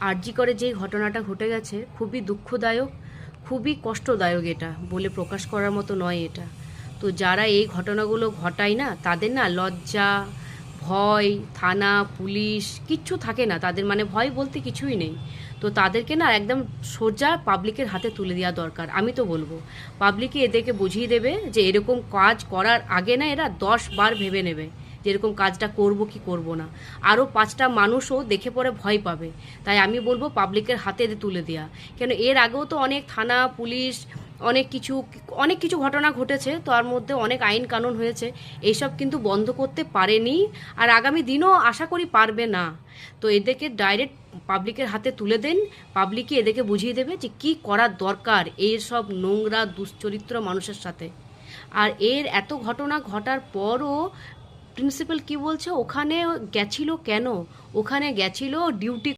আরজি করে যে ঘটনাটা ঘটে গেছে খুবই দুঃখদায়ক, খুবই কষ্টদায়ক, এটা বলে প্রকাশ করার মতো নয় এটা। তো যারা এই ঘটনাগুলো ঘটায় না, তাদের না লজ্জা, ভয়, থানা পুলিশ কিচ্ছু থাকে না তাদের, মানে ভয় বলতে কিছুই নেই। তো তাদেরকে না একদম সোজা পাবলিকের হাতে তুলে দেওয়া দরকার। আমি তো বলবো পাবলিকই এদেরকে বুঝিয়ে দেবে যে এরকম কাজ করার আগে না এরা 10 বার ভেবে নেবে যে এরকম কাজটা করব কি করব না। আরও 5টা মানুষও দেখে পরে ভয় পাবে। তাই আমি বলবো পাবলিকের হাতে তুলে দেওয়া। কেন এর আগেও তো অনেক থানা পুলিশ অনেক কিছু অনেক কিছু ঘটনা ঘটেছে, তার মধ্যে অনেক আইন কানুন হয়েছে, এইসব কিন্তু বন্ধ করতে পারেনি, আর আগামী দিনও আশা করি পারবে না। তো এদেরকে ডাইরেক্ট পাবলিকের হাতে তুলে দেন, পাবলিকই এদেরকে বুঝিয়ে দেবে যে কি করার দরকার এই সব নোংরা দুশ্চরিত্র মানুষের সাথে। আর এর এত ঘটনা ঘটার পরও প্রিন্সিপাল কি বলছে, ওখানে গেছিল কেন? ওখানে গেছিল ডিউটি